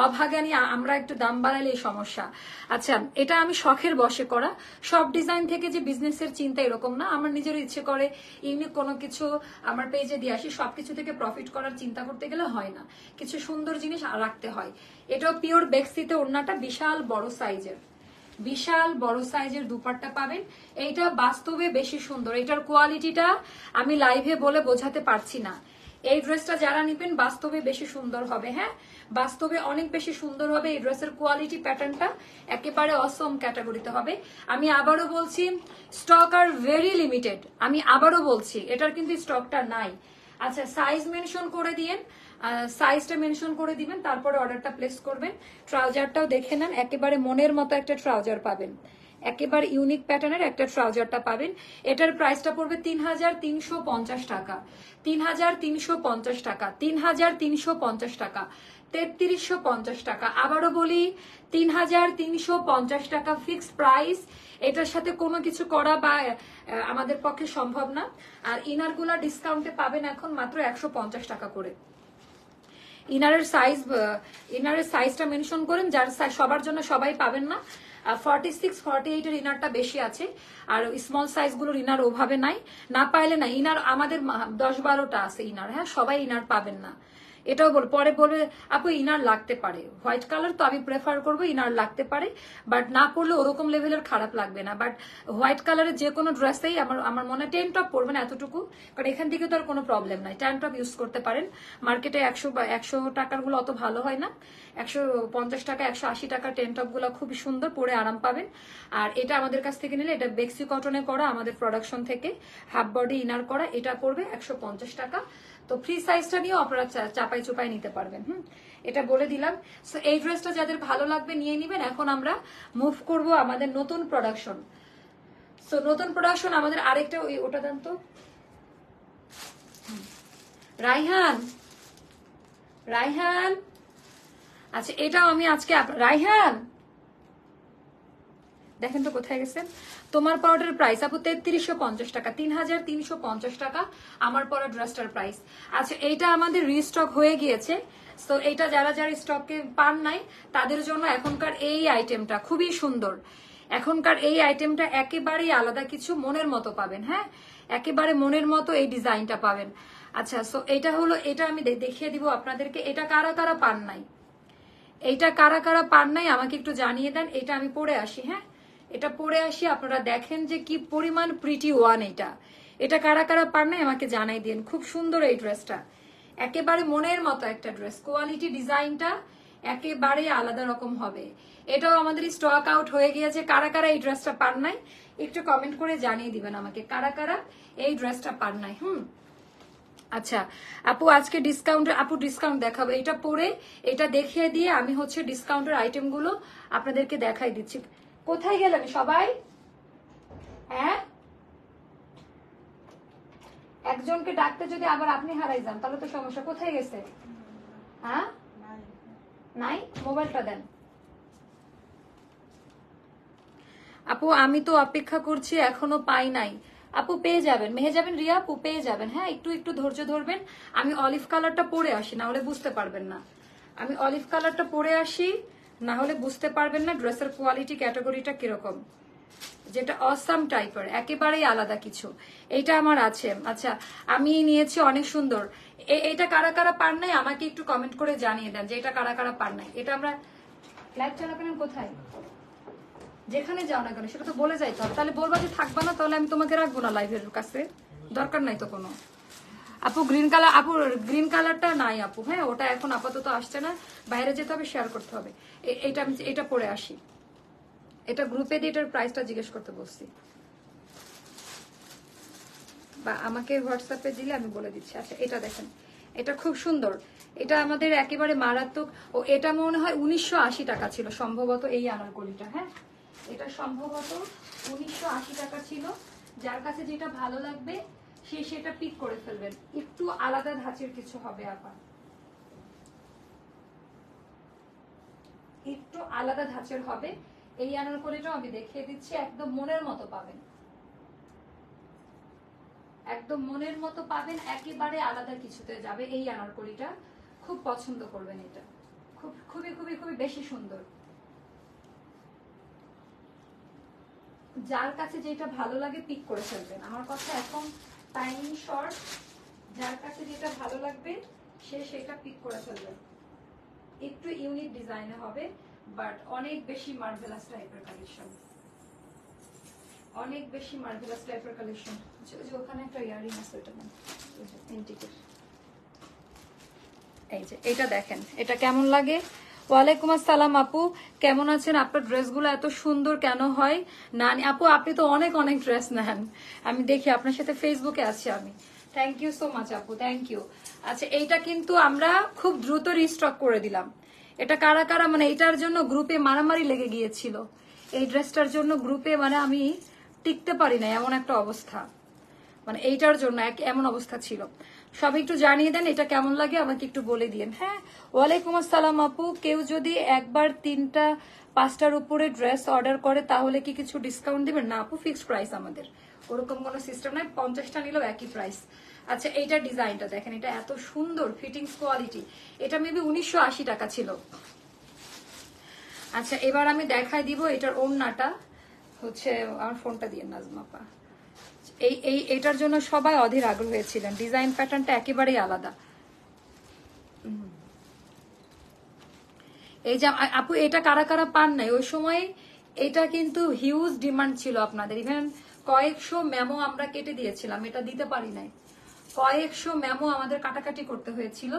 অভাগানি আমরা একটু দাম বাড়ালে এই সমস্যা। আচ্ছা, এটা আমি শখের বশে করা। সব ডিজাইন থেকে যে বিজনেসের চিন্তা এরকম না, আমার নিজের ইচ্ছে করে ইউনিক কোনো কিছু আমার পেজে দিয়ে আসি, সবকিছু থেকে প্রফিট করার চিন্তা করতে গেলে হয় না, কিছু সুন্দর জিনিস রাখতে হয়। এটাও পিওর বেক্সিতে, ওড়নাটা বিশাল বড় সাইজের, বিশাল বড় সাইজের দুপাট্টা পাবেন। এইটা বাস্তবে বেশি সুন্দর, এটার কোয়ালিটিটা আমি লাইভে বলে বোঝাতে পারছি না। এই ড্রেসটা যারা নিবেন বাস্তবে বেশি সুন্দর হবে। হ্যাঁ, বাস্তবে অনেক বেশি সুন্দর হবে। এই ড্রেসের কোয়ালিটি প্যাটার্নটা একেবারে অসম ক্যাটাগরিতে হবে। আমি আবারও বলছি, স্টক আর ভেরি লিমিটেড। আমি আবারও বলছি, এটার কিন্তু স্টকটা নাই। আচ্ছা, সাইজ মেনশন করে দিয়েন, সাইজটা মেনশন করে দিবেন, তারপরে অর্ডারটা প্লেস করবেন। ট্রাউজারটাও দেখে নেন, একেবারে মনের মতো একটা ট্রাউজার পাবেন, একেবারে ইউনিক প্যাটার্নের একটা ট্রাউজারটা পাবেন। এটার প্রাইসটা পড়বে ৩৩৫০ টাকা, ৩৩৫০ টাকা, ৩৩৫০ টাকা, ৩৩৫০ টাকা। আবারও বলি, ৩৩৫০ টাকা ফিক্সড প্রাইস। এটার সাথে কোনো কিছু করা বা আমাদের পক্ষে সম্ভব না। আর ইনারগুলা ডিসকাউন্টে পাবেন এখন মাত্র ১৫০ টাকা করে। ইনারের সাইজটা মেনশন করেন, যার সবার জন্য সবাই পাবেন না। 46, 48 এর ইনারটা বেশি আছে, আর স্মল সাইজ গুলোর ইনার ওভাবে নাই, না পাইলে না। ইনার আমাদের 10-12টা আছে ইনার। হ্যাঁ, সবাই ইনার পাবেন না, এটাও পরে বলবে আপু ইনার লাগতে পারে। হোয়াইট কালার তো আমি প্রেফার করবো, ইনার লাগতে পারে, বাট না পরলে ওরকম লেভেলের খারাপ লাগবে না। বাট হোয়াইট কালারের যে কোনো ড্রেসেই আমার মনে হয় 10 টপ পরবেন এতটুকু, কারণ এখান থেকে তো আর কোনো প্রবলেম নাই। 10 টপ ইউজ করতে পারেন। মার্কেটে 100 টাকার গুলো অত ভালো হয় না, 150 টাকা 180 টাকা 10 টপ গুলো খুবই সুন্দর, পরে আরাম পাবেন। আর এটা আমাদের কাছ থেকে নিলে, এটা বেক্সি কটনে করা, আমাদের প্রোডাকশন থেকে হাফ বডি ইনার করা, এটা পড়বে 150 টাকা। তো ফ্রি সাইজটা নিয়েও আপনারা চাপাই চুপাই নিতে পারবেন। এটা বলে দিলাম। সো এই ড্রেসটা যাদের ভালো লাগবে নিয়ে নিবেন। এখন আমরা মুভ করব আমাদের নতুন প্রোডাকশন। সো নতুন প্রোডাকশন আমাদের আরেকটা, ওটা দেন তো রাইহান, রাইহান। আচ্ছা, এটাও আমি আজকে রাইহান দেখেন তো কোথায় গেছে। তোমার পাউডারের প্রাইস আপু ৩৩৫০ টাকা, ৩৩৫০ টাকা আমার পরা ড্রেসটার প্রাইস। আচ্ছা, এইটা আমাদের রিস্টক হয়ে গিয়েছে। তো এইটা যারা যারা স্টকে পান নাই তাদের জন্য এখনকার এই আইটেমটা খুবই সুন্দর। এখনকার এই আইটেমটা একেবারেই আলাদা কিছু, মনের মতো পাবেন। হ্যাঁ, একেবারে মনের মতো এই ডিজাইনটা পাবেন। আচ্ছা, সো এটা হলো, এটা আমি দেখিয়ে দিব আপনাদেরকে। এটা কারা কারা পান নাই, এইটা কারা কারা পান নাই আমাকে একটু জানিয়ে দেন। এটা আমি পরে আসি। হ্যাঁ, এটা পরে আসি, আপনারা দেখেন যে কি পরিমাণ প্রিটি ওয়ান। এটা কারা কারা পান নাই আমাকে জানাই দিন। খুব সুন্দর এই ড্রেসটা, একেবারে মনের মতো একটা ড্রেস। কোয়ালিটি ডিজাইনটা একেবারে আলাদা রকম হবে। এটাও আমাদের স্টক আউট হয়ে গিয়েছে। কারা কারা এই ড্রেসটা পান নাই একটু কমেন্ট করে জানিয়ে দিবেন আমাকে, কারা কারা এই ড্রেসটা পান নাই। আচ্ছা আপু, আজকে আপু ডিসকাউন্ট দেখাবো। এটা পরে এটা দেখিয়ে দিয়ে আমি হচ্ছে ডিসকাউন্টের আইটেম গুলো আপনাদেরকে দেখাই দিচ্ছি। কোথায় গেলেন সবাই? হ্যাঁ, একজনকে ডাকতে যদি আবার আপনি হারাই যান তাহলে তো সমস্যা। কোথায় গেছে? হ্যাঁ, নাই, মোবাইলটা দেন। আপু আমি তো অপেক্ষা করছি, এখনো পাই নাই। আপু পেয়ে যাবেন, রিয়া আপু পেয়ে যাবেন। হ্যাঁ, একটু একটু ধৈর্য ধরবেন। আমি অলিভ কালারটা পরে আসি, না হলে বুঝতে পারবেন না। আমি অলিভ কালারটা পরে আসি, না হলে বুঝতে পারবেন না ড্রেসের কোয়ালিটি ক্যাটাগরিটা কিরকম, যেটা অসাম টাইপের, একেবারেই আলাদা কিছু। এইটা আমার আছে। আচ্ছা, আমি নিয়েছি, অনেক সুন্দর। এটা কারা কারা পান নাই আমাকে একটু কমেন্ট করে জানিয়ে দেন যে এটা কারা কারা পান নাই। এটা আমরা লাইভ চলাকালীন কোথায় যেখানে যাও না কেন সেটা তো বলে যাইতে হবে। তাহলে বলবা যে থাকবা না, তাহলে আমি তোমাকে রাখবো না লাইভের কাছে, দরকার নাই তো কোনো। আপু গ্রিন কালার, আপু গ্রিন কালারটা নাই আপু। হ্যাঁ, ওটা এখন আপাতত আসছে না, বাইরে যেতে হবে, শেয়ার করতে হবে। এটা পরে আসি। এটা গ্রুপে দিয়ে এটার প্রাইসটা জিজ্ঞেস করতে বলছি, বা আমাকে হোয়াটসঅ্যাপে দিলে আমি বলে দিচ্ছি। আচ্ছা, এটা দেখেন, এটা খুব সুন্দর। এটা আমাদের একেবারে মারাত্মক। ও এটা মনে হয় ১৯৮০ টাকা ছিল সম্ভবত, এই আনারকলিটা। হ্যাঁ, এটা সম্ভবত ১৯৮০ টাকা ছিল। যার কাছে যেটা ভালো লাগবে সেটা পিক করে ফেলবেন। একটু আলাদা ধাঁচের কিছু হবে আবার, একটু আলাদা ধাঁচের হবে। এই আনারকলিটাও আমি দেখিয়ে দিচ্ছি, একদম মনের মতো পাবেন, একদম মনের মতো পাবেন, একেবারে আলাদা কিছুতে যাবে। এই আনারকলিটা খুব পছন্দ করবেন, এটা খুবই খুবই খুবই বেশি সুন্দর। যার কাছে যেটা ভালো লাগে পিক করে ফেলবেন, আমার কথা এখন টাইমিং শর্ট, যার কাছে যেটা ভালো লাগবে সেটা পিক করে ফেলবেন। একটু ইউনিক ডিজাইনে হবে, বাট অনেক বেশি মার্ভেলাস টাইপের কালেকশন, অনেক বেশি মার্ভেলাস টাইপের কালেকশন। যে ওখানে একটা ইয়ারিং আছে, ওটা না, এই যে এটা দেখেন, এটা কেমন লাগে? ওয়ালাইকুম আসসালাম আপু, কেমন আছেন? আপনার ড্রেসগুলো এত সুন্দর কেন হয়? না আপু, আপনি তো অনেক অনেক ড্রেস নেন, আমি দেখি আপনার সাথে ফেসবুকে আছি আমি। থ্যাংক ইউ সো মাচ আপু, থ্যাংক ইউ। আচ্ছা, এইটা কিন্তু আমরা খুব দ্রুত রিস্টক করে দিলাম। এটা কারা কারা মানে এটার জন্য গ্রুপে মারামারি লেগে গিয়েছিল, এই ড্রেসটার জন্য গ্রুপে মানে আমি টিকতে পারি না, এমন একটা অবস্থা, মানে এইটার জন্য এমন অবস্থা ছিল। সবাই একটু জানিয়ে দেন এটা কেমন লাগে, আমাকে একটু বলে দিন। হ্যাঁ, ওয়ালাইকুম আসসালাম আপু, কেউ যদি একবার 3টা 5টার উপরে ড্রেস অর্ডার করে তাহলে কি কিছু ডিসকাউন্ট দিবেন? না আপু, ফিক্সড প্রাইস আমাদের, ওরকম কোনো সিস্টেম নাই, 50টা নিলেও একই প্রাইস। আচ্ছা, এইটার ডিজাইনটা দেখেন, এটা এত সুন্দর ফিটিংস কোয়ালিটি, এটা মেবি 1980 টাকা ছিল। আচ্ছা, এবার আমি দেখাই দিব এটার ওড়নাটা হচ্ছে, আমার ফোনটা দিয়ে নাজমাপা, এটার জন্য সবাই অধীর আগ্রহ হয়েছিলেন, ডিজাইন প্যাটার্নটা একেবারেই আলাদা। এই যে আপু, এটা কারা কারা পান নাই ওই সময়, এটা কিন্তু হিউজ ডিমান্ড ছিল আপনাদের, ইভেন কয়েকশো মেমো আমরা কেটে দিয়েছিলাম, এটা দিতে পারি নাই, কয়েকশো মেমো আমাদের কাটাকাটি করতে হয়েছিল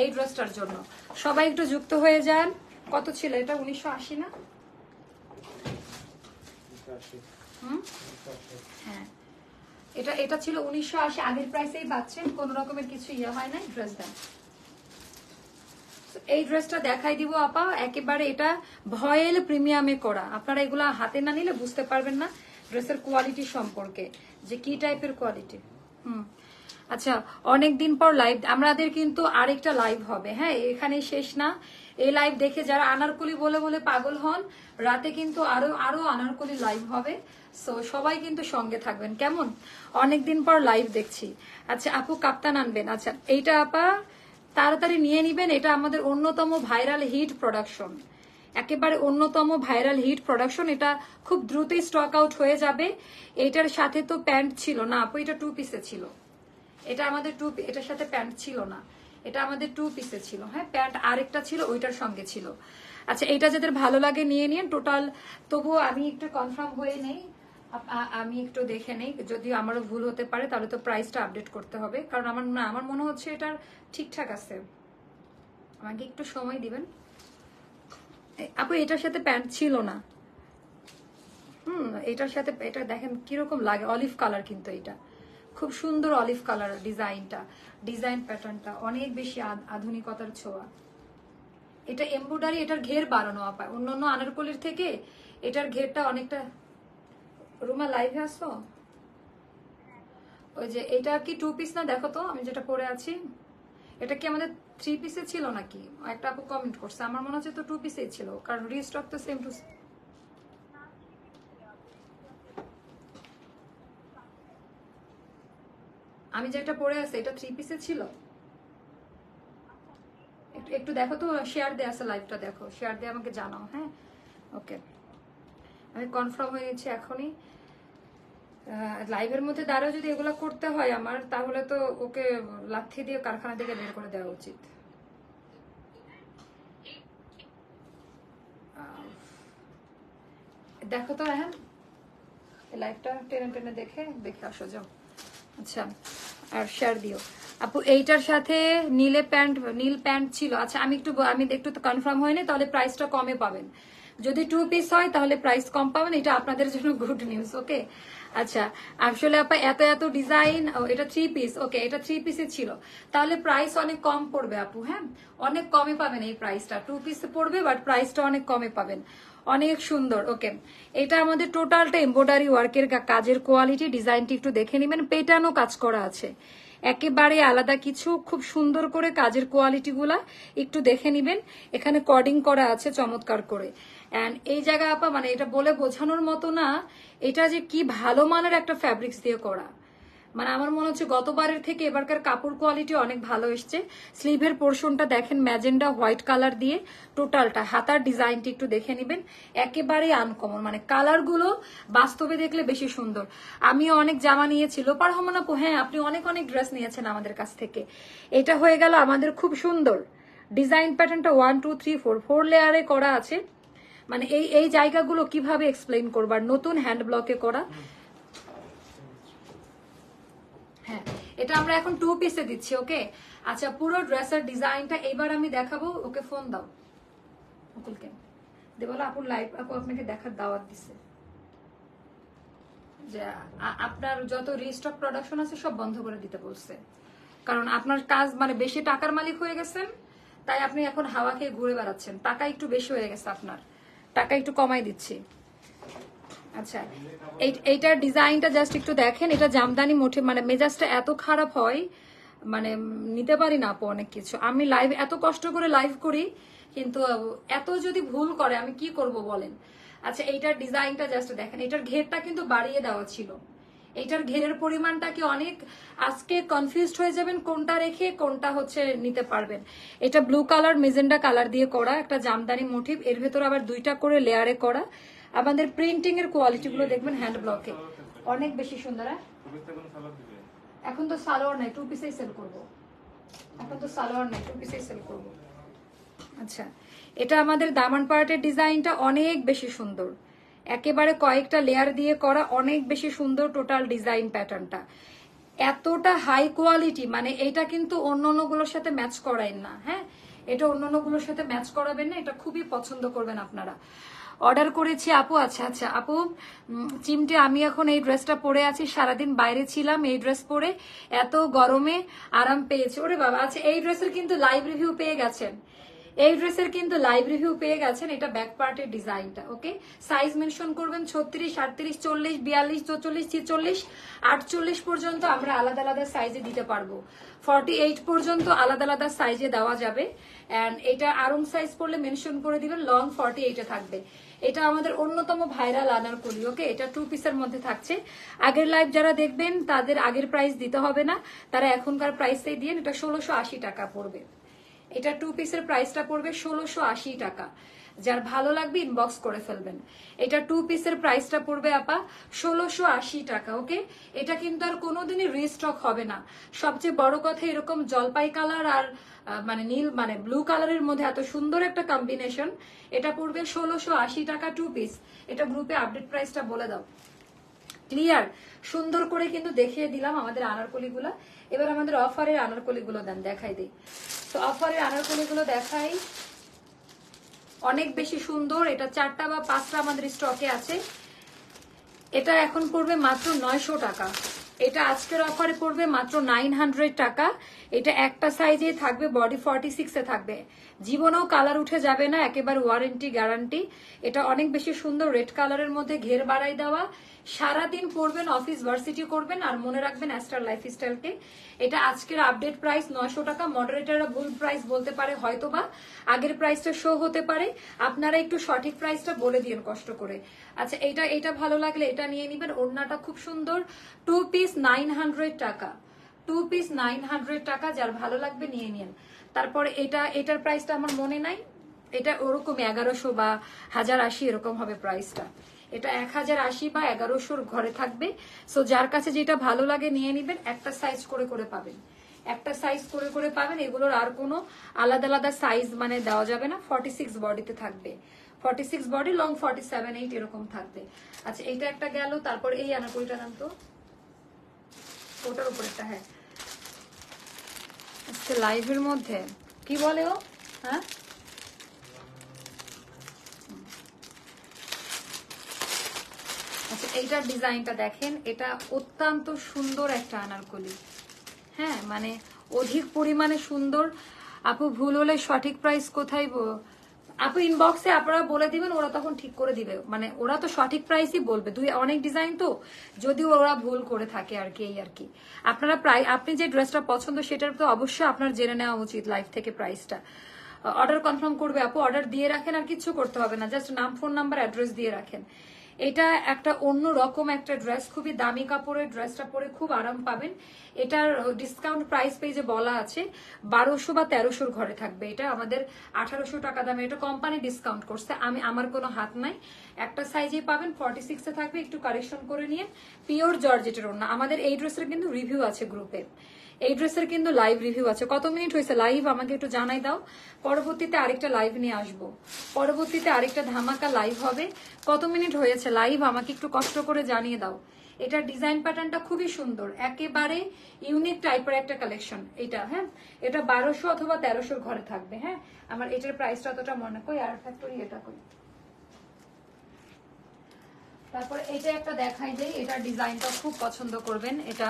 এই ড্রেসটার জন্য। সবাই একটু যুক্ত হয়ে যান। কত ছিল এটা? 1980 না? হ্যাঁ, এটা ছিল 1980, আগের প্রাইসেই পাচ্ছেন, কোন রকমের কিছু ইয়ে হয় নাই। ড্রেস দেন, এই ড্রেসটা দেখাই দিব আপা, একেবারে এটা ভয়েল প্রিমিয়ামে করা, আপনারা এগুলা হাতে না নিলে বুঝতে পারবেন না ড্রেসের কোয়ালিটি সম্পর্কে, যে কি টাইপের কোয়ালিটি। আচ্ছা, অনেকদিন পর লাইভ, আমাদের কিন্তু আরেকটা লাইভ হবে, হ্যাঁ, এখানে শেষ না। এই লাইভ দেখে যারা আনারকলি বলে বলে পাগল হন, রাতে কিন্তু আরো আনারকলি লাইভ হবে, সো সবাই কিন্তু সঙ্গে থাকবেন, কেমন? অনেকদিন পর লাইভ দেখছি। আচ্ছা আপু, কাপ্তান আনবেন? আচ্ছা, এইটা আপা তাড়াতাড়ি নিয়ে নিবেন, এটা আমাদের অন্যতম ভাইরাল হিট প্রোডাকশন, একেবারে অন্যতম ভাইরাল হিট প্রোডাকশন, এটা খুব দ্রুতই স্টক আউট হয়ে যাবে। এটার সাথে তো প্যান্ট ছিল না আপু, এটা 2 পিসে ছিল, এটা আমাদের এটার সাথে প্যান্ট ছিল না, এটা আমাদের 2 পিসে ছিল। হ্যাঁ, প্যান্ট আরেকটা ছিল, ওইটার সঙ্গে ছিল। আচ্ছা, এটা যাদের ভালো লাগে নিয়ে নিন টোটাল। তবুও আমি একটু কনফার্ম হয়ে নেই, আমি একটু দেখে নেই, যদি আমারও ভুল হতে পারে তাহলে তো প্রাইসটা আপডেট করতে হবে, কারণ আমার মনে হচ্ছে এটার ঠিকঠাক আছে, আমাকে একটু সময় দিবেন আপু। এটার সাথে প্যান্ট ছিল না, এটার সাথে, এটা দেখেন কিরকম লাগে, অলিভ কালার, কিন্তু এটা খুব সুন্দর অলিভ কালার ডিজাইনটা, ডিজাইন প্যাটার্নটা অনেক বেশি আধুনিকতার ছোঁয়া। এটা এমব্রয়ডারি, এটার ঘের বাড়ানো আপা, অন্যান্য আনারকলির থেকে এটার ঘেরটা অনেকটা। রুমা লাইভে আসো, ওই যে এটা কি 2 পিস না? দেখো তো আমি যেটা পরে আছি, এটা কি আমাদের 3 পিসে ছিল নাকি? একটা আপু কমেন্ট করছে, আমার মনে হচ্ছে তো 2 পিসেই ছিল, কারণ রিস্টক তো সেম টু। আমি যেটা পরে আছি এটা 3 পিসে ছিল, একটু দেখো তো, শেয়ার দিয়ে আছে লাইভটা, দেখো শেয়ার দিয়ে আমাকে জানাও। হ্যাঁ, ওকে, আমি কনফার্ম হয়ে গেছি এখনই। লাইভের মধ্যে দাঁড়াও যদি এগুলো করতে হয় আমার, তাহলে তো ওকে লাথি দিয়ে কারখানা থেকে বের করে দেওয়া উচিত। দেখো তো, হ্যাঁ, লাইভটা টেনে টেনে দেখে আসো, যাও। আচ্ছা, আর শেয়ার দিও আপু। এইটার সাথে নীল প্যান্ট ছিল। আচ্ছা, আমি একটু কনফার্ম হয়নি, তাহলে প্রাইসটা কমে পাবেন। যদি 2 পিস হয় তাহলে প্রাইস কম পাবেন, এটা আপনাদের জন্য গুড নিউজ। ওকে, আচ্ছা আসলে আপা এত এত ডিজাইন, এটা 3 পিস। ওকে, এটা 3 পিসে ছিল, তাহলে প্রাইস অনেক কম পড়বে আপু। হ্যাঁ, অনেক কমে পাবেন এই প্রাইসটা, 2 পিসে পড়বে বাট প্রাইসটা অনেক কমে পাবেন, অনেক সুন্দর। ওকে, এটা আমাদের টোটালটা এমব্রয়ডারি ওয়ার্কের কাজের কোয়ালিটি, ডিজাইনটি একটু দেখে নেবেন, পেটানো কাজ করা আছে, একেবারে আলাদা কিছু, খুব সুন্দর করে কাজের কোয়ালিটি গুলা একটু দেখে নিবেন। এখানে কর্ডিং করা আছে চমৎকার করে। এন্ড এই জায়গা আপা মানে এটা বলে বোঝানোর মতো না, এটা যে কি ভালো মানের একটা ফ্যাব্রিক্স দিয়ে করা, মানে আমার মনে হচ্ছে গতবারের থেকে এবারকার কাপড় কোয়ালিটি অনেক ভালো এসছে। স্লিভের পোর্শনটা দেখেন ম্যাজেন্ডা হোয়াইট কালার দিয়ে টোটালটা, হাতার ডিজাইনটি একটু দেখে নিবেন, একেবারে আনকমন, মানে কালার গুলো বাস্তবে দেখলে বেশি সুন্দর। আমিও অনেক জামা নিয়েছি লোপার হমন আপু, হ্যাঁ আপনি অনেক অনেক ড্রেস নিয়েছেন আমাদের কাছ থেকে। এটা হয়ে গেল আমাদের খুব সুন্দর ডিজাইন প্যাটার্নটা 1 2 3 4 লেয়ারে করা আছে, মানে এই এই জায়গাগুলো কিভাবে এক্সপ্লেইন করবার, নতুন হ্যান্ড ব্লকে করা। হ্যাঁ, এটা আমরা এখন 2 পিসে দিচ্ছি। ওকে, আচ্ছা পুরো ড্রেসের ডিজাইনটা এবার আমি দেখাবো। ওকে ফোন দাও অকুলকে, দে বলো আপুর লাইভ, আপু আপনাকে দেখার দাওয়াত দিছে যে আপনার যত রিস্টক প্রোডাকশন আছে সব বন্ধ করে দিতে বলছে, কারণ আপনার কাজ মানে বেশি টাকার মালিক হয়ে গেছেন, তাই আপনি এখন হাওয়া খেয়ে ঘুরে বেড়াচ্ছেন, টাকা একটু বেশি হয়ে গেছে, আপনার টাকা একটু কমাই দিচ্ছি। আচ্ছা এইটার ডিজাইনটা জাস্ট একটু দেখেন, এটা জামদানি মোটে মানে মেজাজটা এত খারাপ হয়, মানে নিতে পারি না আপু অনেক কিছু। আমি লাইভ এত কষ্ট করে লাইভ করি, কিন্তু এত যদি ভুল করে আমি কি করব বলেন। আচ্ছা এইটার ডিজাইনটা জাস্ট দেখেন, এটার ঘেরটা কিন্তু বাড়িয়ে দেওয়া ছিল, এইটার ঘেরের পরিমাণটা কি অনেক, আজকে কনফিউজড হয়ে যাবেন কোনটা রেখে কোনটা হচ্ছে নিতে পারবেন। এটা ব্লু কালার মেজেন্ডা কালার দিয়ে করা একটা জামদানি মোটিভ, এর ভেতর আবার 2টা করে লেয়ারে করা। আমাদের প্রিন্টিং এর কোয়ালিটি গুলো দেখবেন হ্যান্ড ব্লকে অনেক বেশি সুন্দর। এখন তো সালোয়ার নাই, 2 পিসেই সেল করব, এখন তো সালোয়ার নাই, 2 পিসেই সেল করব। আচ্ছা এটা আমাদের দামান পার্টের ডিজাইনটা অনেক বেশি সুন্দর, একেবারে কয়েকটা লেয়ার দিয়ে করা, অনেক বেশি সুন্দর টোটাল ডিজাইন প্যাটার্নটা, এতটা হাই কোয়ালিটি, মানে এটা কিন্তু অন্যান্যগুলোর সাথে ম্যাচ করায় না। হ্যাঁ, এটা অন্যান্যগুলোর সাথে ম্যাচ করাবেন না, এটা খুবই পছন্দ করবেন আপনারা। অর্ডার করেছি আপু। আচ্ছা আচ্ছা আপু চিমটে, আমি এখন এই ড্রেসটা পরে আছি, সারাদিন বাইরে ছিলাম, এই ড্রেস পরে এত গরমে আরাম পেয়েছি। ওরে বাবা, আচ্ছা এই ড্রেসের কিন্তু লাইভ রিভিউ পেয়ে গেছেন, এই ড্রেসের কিন্তু লাইভ রিভিউ পেয়ে গেছেন। এটা ব্যাক পার্টের ডিজাইনটা। ওকে, সাইজ মেনশন করবেন 36 38 40 42 44 46 48 পর্যন্ত আমরা আলাদা আলাদা সাইজে দিতে পারবো, 48 পর্যন্ত আলাদা আলাদা সাইজে দেওয়া যাবে। এন্ড এটা আরং সাইজ পড়লে মেনশন করে দিবেন, লং 48 থাকবে। এটা আমাদের অন্যতম ভাইরাল আনারকলি। ওকে, এটা 2 পিসের মধ্যে থাকছে। আগের লাইভ যারা দেখবেন তাদের আগের প্রাইস দিতে হবে না, তারা এখনকার প্রাইসটাই দিয়ে, এটা 1680 টাকা পড়বে। এটা 2 পিসের প্রাইসটা পড়বে 1680 টাকা। যার ভালো লাগবে ইনবক্স করে ফেলবেন। এটা 2 পিসের প্রাইসটা পড়বে আপা 1680 টাকা। ওকে, এটা কিন্তু আর কোনোদিনই রিস্টক হবে না। সবচেয়ে বড় কথা, এরকম জলপাই কালার আর মানে নীল মানে ব্লু কালারের মধ্যে এত সুন্দর একটা কম্বিনেশন, এটা পড়বে 1680 টাকা 2 পিস। এটা গ্রুপে আপডেট প্রাইসটা বলে দাও। ক্লিয়ার, সুন্দর করে কিন্তু দেখিয়ে দিলাম আমাদের আনারকলিগুলা। এবার আমাদের অফারের আনারকলিগুলো দেন, দেখাই দিই। তো অফারের আনারকলিগুলো দেখাই, অনেক বেশি সুন্দর। এটা 4টা বা 5টা আমাদের স্টকে আছে। এটা এখন পড়বে মাত্র 900 টাকা। এটা আজকের অফারে পড়বে মাত্র 900 টাকা। এটা একটা সাইজে থাকবে, বডি 46 এ থাকবে, জীবনেও কালার উঠে যাবে না, একেবারে ওয়ারেন্টি গ্যারান্টি। এটা অনেক বেশি সুন্দর, রেড কালারের মধ্যে ঘের বাড়াই দেওয়া। সারাদিন পরবেন, অফিস ভার্সিটি করবেন, আর মনে রাখবেন অ্যাস্টার লাইফস্টাইলকে। এটা আজকের আপডেট প্রাইস 900 টাকা। মডারেটররা ভুল প্রাইস বলতে পারে, হয়তোবা আগের প্রাইসটা শো হতে পারে, আপনারা একটু সঠিক প্রাইসটা বলে দিন কষ্ট করে। আচ্ছা এটা ভালো লাগলে এটা নিয়ে নিবেন। ওড়নাটা খুব সুন্দর, 2 পিস 900 টাকা, 2 পিস 900 টাকা। যার ভালো লাগবে নিয়ে নিন। তারপরে এটার প্রাইসটা আমার মনে নাই, এটা ওরকম 1100 বা 1080 এরকম হবে প্রাইসটা। এটা 1080 বা 1100 ঘরে থাকবে। সো যার কাছে যেটা ভালো লাগে নিয়ে নিবেন। একটা সাইজ করে করে পাবেন, একটা সাইজ করে করে পাবেন। এগুলোর আর কোনো আলাদা আলাদা সাইজ মানে দেওয়া যাবে না। 46 বডিতে থাকবে, 46 বডি, লং 47 8 এরকম থাকবে। আচ্ছা এইটা একটা গেল। তারপর এই আনারকলিটা নাম তো ওটার উপর একটা, হ্যাঁ আজকে লাইভের মধ্যে কি বলে ও, হ্যাঁ আচ্ছা এইটার ডিজাইনটা দেখেন, এটা অত্যন্ত সুন্দর একটা আনারকলি। হ্যাঁ মানে অধিক পরিমাণে সুন্দর। আপু ভুল হলে সঠিক প্রাইস কোথায় আপু ইনবক্সে আপনারা বলে দিবেন, ওরা তখন ঠিক করে দিবে। মানে ওরা তো সঠিক প্রাইসই বলবে, অনেক ডিজাইন তো, যদি ওরা ভুল করে থাকে আর কি, এই আর কি। আপনারা আপনি যে ড্রেসটা পছন্দ সেটার তো অবশ্যই আপনার জেনে নেওয়া উচিত লাইভ থেকে প্রাইসটা। অর্ডার কনফার্ম করবে আপু, অর্ডার দিয়ে রাখেন, আর কিছু করতে হবে না, জাস্ট নাম, ফোন নাম্বার, অ্যাড্রেস দিয়ে রাখেন। এটা একটা অন্য রকম একটা ড্রেস, খুবই দামি কাপড়ের, ড্রেসটা পরে খুব আরাম পাবেন। এটার ডিসকাউন্ট প্রাইস পেজে বলা আছে 1200 বা 1300 ঘরে থাকবে। এটা আমাদের 1800 টাকা দামে, এটা কোম্পানি ডিসকাউন্ট করছে, আমার কোনো হাত নাই। একটা সাইজে পাবেন, 46 এ থাকবে, একটু কারেকশন করে নিয়ে। পিওর জর্জেটের ওড়না। আমাদের এই ড্রেসের কিন্তু রিভিউ আছে গ্রুপে, এই ড্রেসের কিন্তু লাইভ রিভিউ আছে। কত মিনিট হয়েছে লাইভ আমাকে একটু জানাই দাও, পরবর্তীতে আরেকটা লাইভ নিয়ে আসবো, পরবর্তীতে আরেকটা ধামাকা লাইভ হবে। কত মিনিট হয়েছে লাইভ আমাকে একটু কষ্ট করে জানিয়ে দাও। এটার ডিজাইন প্যাটার্নটা খুবই সুন্দর, একেবারে ইউনিক টাইপের একটা কালেকশন এটা। হ্যাঁ এটা 1200 অথবা 1300 ঘরে থাকবে। হ্যাঁ আমার এটার প্রাইসটা অতটা মনে কই, আর ফ্যাক্টরি এটা কই। তারপর এটা একটা দেখাই দেই, এটার ডিজাইনটা খুব পছন্দ করবেন। এটা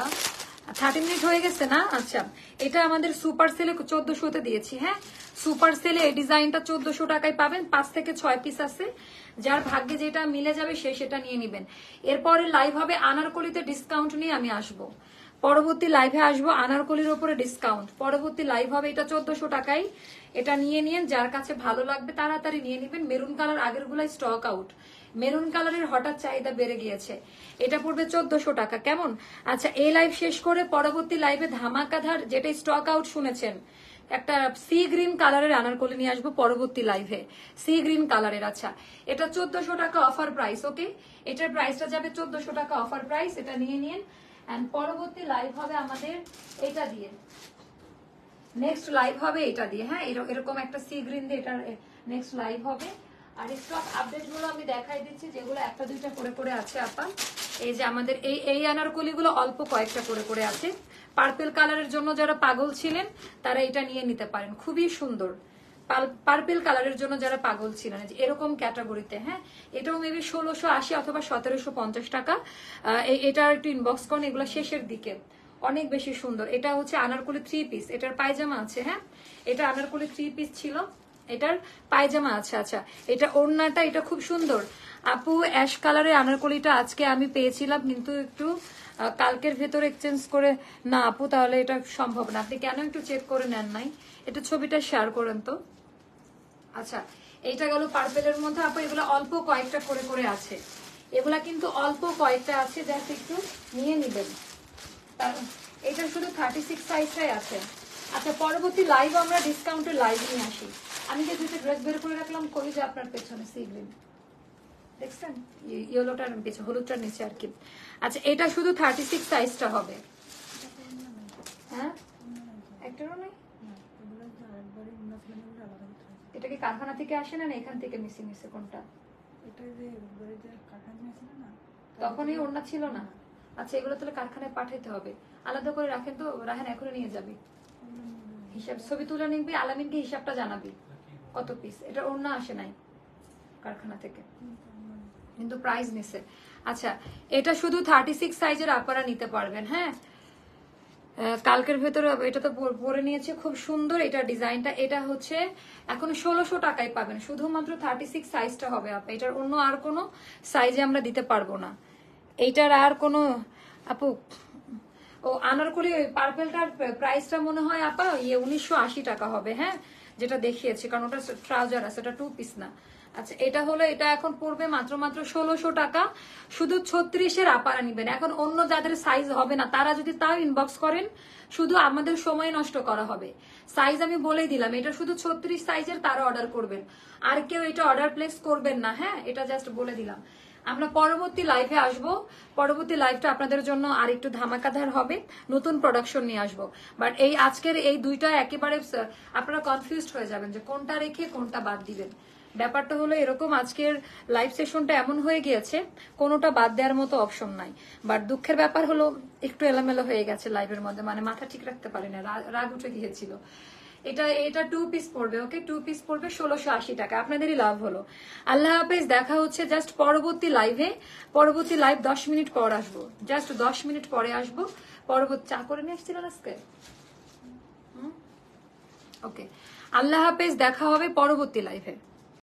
30 মিনিট হয়ে গেছে না? আচ্ছা এটা আমাদের সুপার সেলে 1400-তে দিয়েছি। হ্যাঁ সুপার সেলে এই ডিজাইনটা 1400 টাকায় পাবেন, 5 থেকে 6 পিস আছে, যার ভাগ্যে যেটা মিলে যাবে সে সেটা নিয়ে নিবেন। এরপরে লাইভ হবে আনারকলিতে ডিসকাউন্ট নিয়ে আমি আসবো, পরবর্তী লাইভে আসবো আনারকলির উপরে ডিসকাউন্ট, পরবর্তী লাইভ হবে এটা 1400 টাকায়। এটা নিয়ে নিন, যার কাছে ভালো লাগবে তাড়াতাড়ি নিয়ে নিবেন। মেরুন কালার আগের গুলাই স্টক আউট, মেরুন কালারের হঠাৎ চাহিদা বেড়ে গিয়েছে। এটা পড়বে 1400 টাকা। কেমন? আচ্ছা এই লাইভ শেষ করে পরবর্তী লাইভে ধামাকাধার যেটা স্টক আউট শুনেছেন, একটা সি গ্রিন কালারের আনারকলি নিয়ে আসবো পরবর্তী লাইভে, সি গ্রিন কালারের। আচ্ছা এটা 1400 টাকা অফার প্রাইস। ওকে এটার প্রাইসটা যাবে 1400 টাকা অফার প্রাইস, এটা নিয়ে নিন। এন্ড পরবর্তী লাইভ হবে আমাদের এটা দিয়ে, নেক্সট লাইভ হবে এটা দিয়ে। হ্যাঁ এরকম একটা সি গ্রিন দিয়ে এটার নেক্সট লাইভ হবে। আর স্টক আপডেট গুলো আমি দেখাই দিচ্ছি, যেগুলো একটা দুইটা করে করে আছে আপা। এই যে আমাদের এই আনারকলি গুলো অল্প কয়েকটা করে করে আছে। পার্পল কালারের জন্য যারা পাগল ছিলেন তারা এটা নিয়ে নিতে পারেন, খুবই সুন্দর। পার্পল কালারের জন্য যারা পাগল ছিলেন এরকম ক্যাটাগরিতে। হ্যাঁ এটাও মেবি 1680 অথবা 1750 টাকা। এটা একটু ইনবক্স করেন, এগুলো শেষের দিকে, অনেক বেশি সুন্দর। এটা হচ্ছে আনারকলি 3 পিস, এটার পায়জামা আছে। হ্যাঁ এটা আনারকলি 3 পিস ছিল, এটার পায়জামা আছে। আচ্ছা এটা ওড়নাটা, এটা খুব সুন্দর। আপু অ্যাশ কালারের আনারকলিটা আজকে আমি পেয়েছিলাম, কিন্তু একটু কালকের ভেতর এক্সচেঞ্জ করে না আপু, তাহলে এটা সম্ভব না। আপনি কেন একটু চেক করে নেন নাই? এটা ছবিটা শেয়ার করেন তো। আচ্ছা এইটা গেল পার্পেলের মধ্যে। আপু এগুলো অল্প কয়েকটা করে করে আছে, এগুলা কিন্তু অল্প কয়েকটা আছে, জাস্ট একটু নিয়ে নিবেন। এটা শুধু 36 সাইজটাই আছে। আচ্ছা পরবর্তী লাইভ আমরা ডিসকাউন্টের লাইভ নিয়ে আসি। আমি যে দুটো ড্রেস বের করে রাখলাম, কই যে আপনার পেছনে সি গ্রিন দেখছেন, ইয়েলোটার পেছনে হলুদটার নিচে আর কি। আচ্ছা এটা শুধু 36 সাইজটা হবে। হ্যাঁ একটারও নাই। এটা কি কারখানা থেকে আসে না এখান থেকে মিসিং হয়েছে? কোনটা? তখনই ওড়না ছিল না। আচ্ছা এগুলো তাহলে কারখানায় পাঠাইতে হবে, আলাদা করে রাখেন তো, রাখেন এখনই নিয়ে যাবি, হিসাব ছবি তুলে নিবি, আলামিনকে হিসাবটা জানাবি কত পিস। এটা ওড়না আসে নাই কারখানা থেকে, কিন্তু প্রাইস নিছে। আচ্ছা এটা শুধু 36 সাইজের আপনারা নিতে পারবেন। হ্যাঁ কালকের ভেতরে এটা তো পরে নিয়েছে, খুব সুন্দর এটা ডিজাইনটা। এটা হচ্ছে এখন 1600 টাকায় পাবেন, শুধুমাত্র 36 সাইজটা হবে আপা। এটার অন্য আর কোনো সাইজে আমরা দিতে পারবো না, এইটার আর কোনো আপু। ও আনারকলি পার্পেলটার প্রাইসটা মনে হয় আপা 1980 টাকা হবে। হ্যাঁ যেটা দেখিয়েছি, কারণ ওটা ট্রাউজার আছে, ওটা 2 পিস না। আচ্ছা এটা হলো, এটা এখন পড়বে মাত্র 1600 টাকা, শুধু 36-এর আপারা নিবেন। এখন অন্য যাদের সাইজ হবে না তারা যদি তাও ইনবক্স করেন, শুধু আমাদের সময় নষ্ট করা হবে। সাইজ আমি বলেই দিলাম, এটা শুধু 36 সাইজের, তারা অর্ডার করবেন, আর কেউ এটা অর্ডার প্লেস করবেন না। হ্যাঁ এটা জাস্ট বলে দিলাম। আমরা পরবর্তী লাইভে আসবো, পরবর্তী লাইভটা আপনাদের জন্য আর একটু ধামাকাধার হবে, নতুন প্রোডাকশন নিয়ে আসবো। বাট এই আজকের এই দুইটা একেবারে আপনারা কনফিউজড হয়ে যাবেন যে কোনটা রেখে কোনটা বাদ দিবেন। ব্যাপারটা হলো এরকম, আজকের লাইভ সেশনটা এমন হয়ে গিয়েছে কোনোটা বাদ দেওয়ার মতো অপশন নাই। বাট দুঃখের ব্যাপার হলো একটু এলোমেলো হয়ে গেছে লাইভের মধ্যে, মানে মাথা ঠিক রাখতে পারি না, রাগ উঠে গিয়েছিল। এটা এটা 2 পিস পড়বে, ওকে 2 পিস পড়বে 1680 টাকা, আপনাদেরই লাভ হলো। আল্লাহ হাফেজ, দেখা হচ্ছে জাস্ট পরবর্তী লাইভে। পরবর্তী লাইভ 10 মিনিট পর আসবো, জাস্ট 10 মিনিট পরে আসবো। পরবর্তী চা করে নিয়ে এসেছিলেন আজকে? ওকে, আল্লাহ হাফেজ, দেখা হবে পরবর্তী লাইভে।